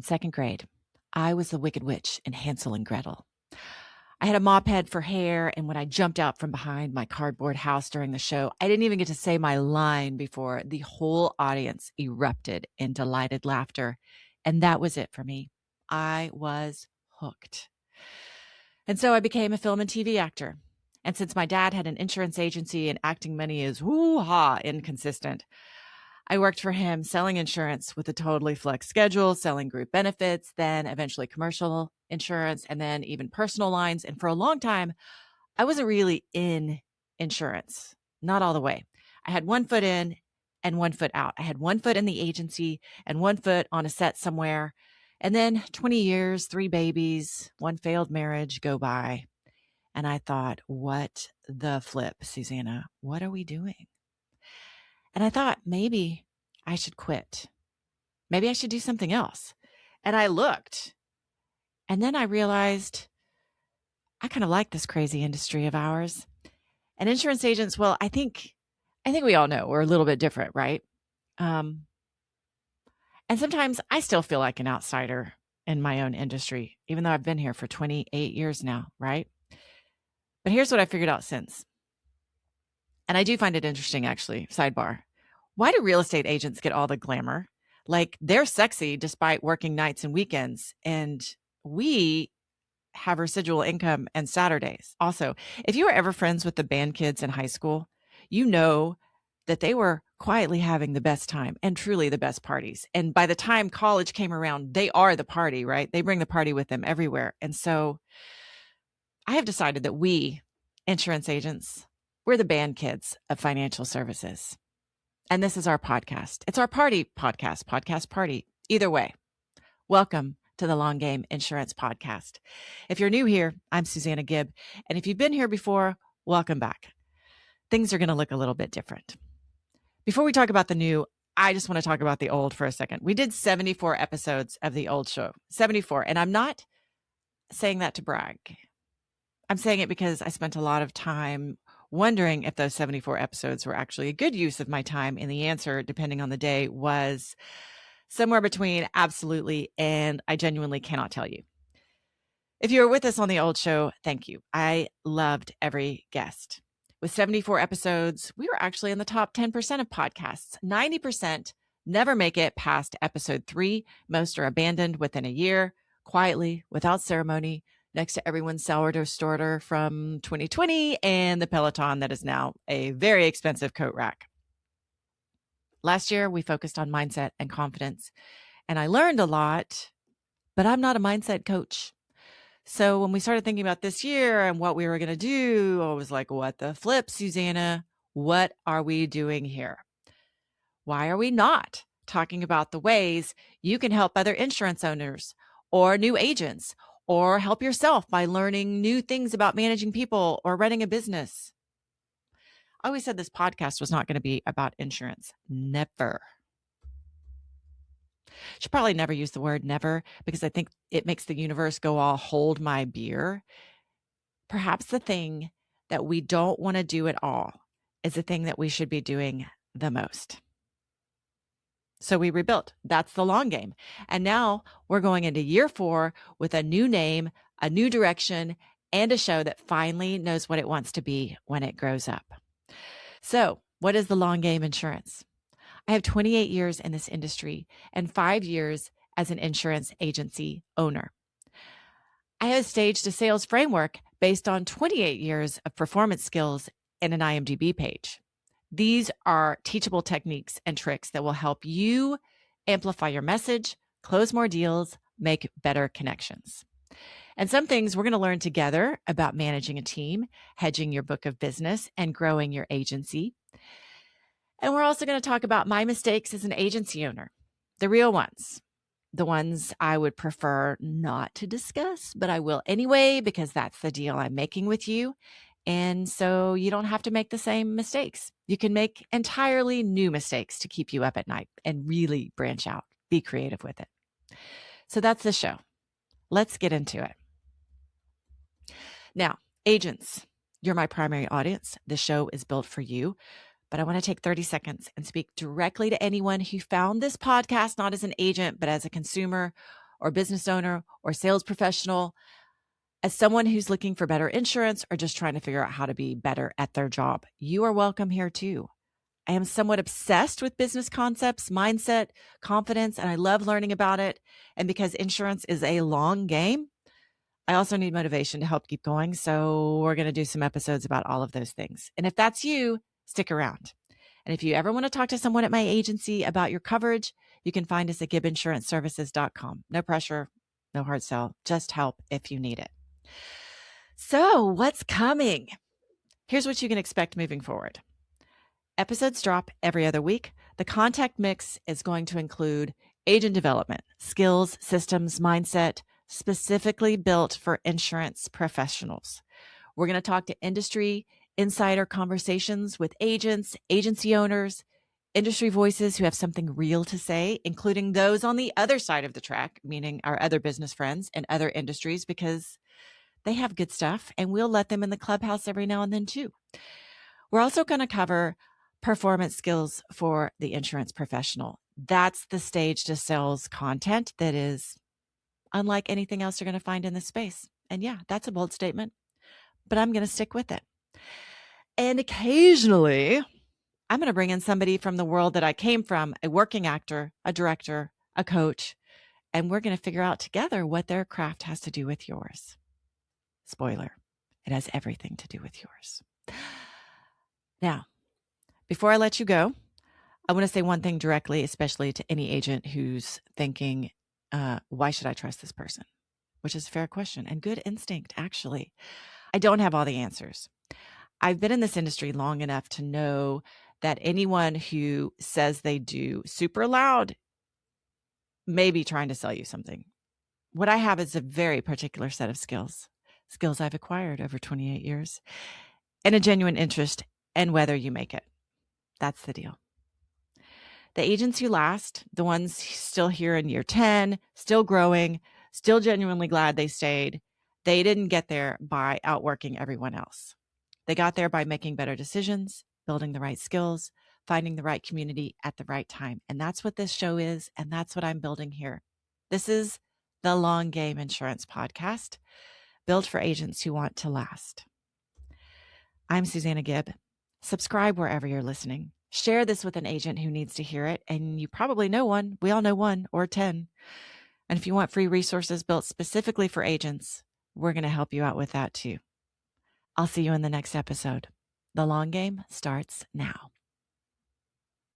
second grade. I was the Wicked Witch in Hansel and Gretel. I had a mop head for hair, and when I jumped out from behind my cardboard house during the show, I didn't even get to say my line before the whole audience erupted in delighted laughter. And that was it for me. I was hooked. And so I became a film and TV actor. And since my dad had an insurance agency and acting money is woo-ha inconsistent, I worked for him selling insurance with a totally flex schedule, selling group benefits, then eventually commercial insurance, and then even personal lines. And for a long time, I wasn't really in insurance, not all the way. I had one foot in and one foot out. I had one foot in the agency and one foot on a set somewhere. And then 20 years, 3 babies, 1 failed marriage go by. And I thought, what the flip, Susana? What are we doing? And I thought maybe I should quit. Maybe I should do something else. And I looked, and then I realized I kind of like this crazy industry of ours. And insurance agents, well, I think we all know we're a little bit different, right? And sometimes I still feel like an outsider in my own industry, even though I've been here for 28 years now, right? But here's what I figured out since. And I do find it interesting, actually. Sidebar. Why do real estate agents get all the glamour? Like, they're sexy despite working nights and weekends. And we have residual income and Saturdays. Also, if you were ever friends with the band kids in high school, you know that they were quietly having the best time and truly the best parties. And by the time college came around, they are the party, right? They bring the party with them everywhere. And so I have decided that we, insurance agents, we're the band kids of financial services. And this is our podcast. It's our party podcast, podcast party. Either way, welcome to the Long Game Insurance Podcast. If you're new here, I'm Susana Gibb. And if you've been here before, welcome back. Things are going to look a little bit different. Before we talk about the new, I just want to talk about the old for a second. We did 74 episodes of the old show, 74. And I'm not saying that to brag. I'm saying it because I spent a lot of time wondering if those 74 episodes were actually a good use of my time. And the answer, depending on the day, was somewhere between absolutely and I genuinely cannot tell you. If you were with us on the old show, thank you. I loved every guest. With 74 episodes, we were actually in the top 10% of podcasts. 90% never make it past episode 3. Most are abandoned within a year, quietly, without ceremony, next to everyone's sourdough starter from 2020 and the Peloton that is now a very expensive coat rack. Last year, we focused on mindset and confidence, and I learned a lot, but I'm not a mindset coach. So when we started thinking about this year and what we were going to do, I was like, what the flip, Susana? What are we doing here? Why are we not talking about the ways you can help other insurance owners or new agents or help yourself by learning new things about managing people or running a business? I always said this podcast was not going to be about insurance. Never. Should probably never use the word never because I think it makes the universe go all hold my beer. Perhaps the thing that we don't want to do at all is the thing that we should be doing the most. So we rebuilt. That's the long game. And now we're going into year 4 with a new name, a new direction, and a show that finally knows what it wants to be when it grows up. So what is the long game insurance? I have 28 years in this industry and 5 years as an insurance agency owner. I have staged a sales framework based on 28 years of performance skills and an IMDb page. These are teachable techniques and tricks that will help you amplify your message, close more deals, make better connections. And some things we're going to learn together about managing a team, hedging your book of business, and growing your agency. And we're also going to talk about my mistakes as an agency owner, the real ones, the ones I would prefer not to discuss, but I will anyway, because that's the deal I'm making with you. And so you don't have to make the same mistakes. You can make entirely new mistakes to keep you up at night and really branch out, be creative with it. So that's the show. Let's get into it. Now, agents, you're my primary audience. The show is built for you. But I want to take 30 seconds and speak directly to anyone who found this podcast not as an agent, but as a consumer or business owner or sales professional, as someone who's looking for better insurance or just trying to figure out how to be better at their job, you are welcome here too. I am somewhat obsessed with business concepts, mindset, confidence, and I love learning about it. And because insurance is a long game, I also need motivation to help keep going. So we're going to do some episodes about all of those things. And if that's you, stick around. And if you ever want to talk to someone at my agency about your coverage, you can find us at gibinsuranceservices.com. No pressure, no hard sell, just help if you need it. So what's coming? Here's what you can expect moving forward. Episodes drop every other week. The contact mix is going to include agent development, skills, systems, mindset, specifically built for insurance professionals. We're going to talk to industry insider conversations with agents, agency owners, industry voices who have something real to say, including those on the other side of the track, meaning our other business friends in other industries, because they have good stuff and we'll let them in the clubhouse every now and then too. We're also going to cover performance skills for the insurance professional. That's the stage to sales content that is unlike anything else you're going to find in this space. And yeah, that's a bold statement, but I'm going to stick with it. And occasionally, I'm going to bring in somebody from the world that I came from, a working actor, a director, a coach, and we're going to figure out together what their craft has to do with yours. Spoiler, it has everything to do with yours. Now, before I let you go, I want to say one thing directly, especially to any agent who's thinking, why should I trust this person? Which is a fair question and good instinct, actually. I don't have all the answers. I've been in this industry long enough to know that anyone who says they do super loud may be trying to sell you something. What I have is a very particular set of skills I've acquired over 28 years, and a genuine interest in whether you make it. That's the deal. The agents who last, the ones still here in year 10, still growing, still genuinely glad they stayed, they didn't get there by outworking everyone else. They got there by making better decisions, building the right skills, finding the right community at the right time. And that's what this show is, and that's what I'm building here. This is the Long Game Insurance Podcast, built for agents who want to last. I'm Susana Gibb. Subscribe wherever you're listening. Share this with an agent who needs to hear it, and you probably know one. We all know one or 10. And if you want free resources built specifically for agents, we're going to help you out with that too. I'll see you in the next episode. The long game starts now.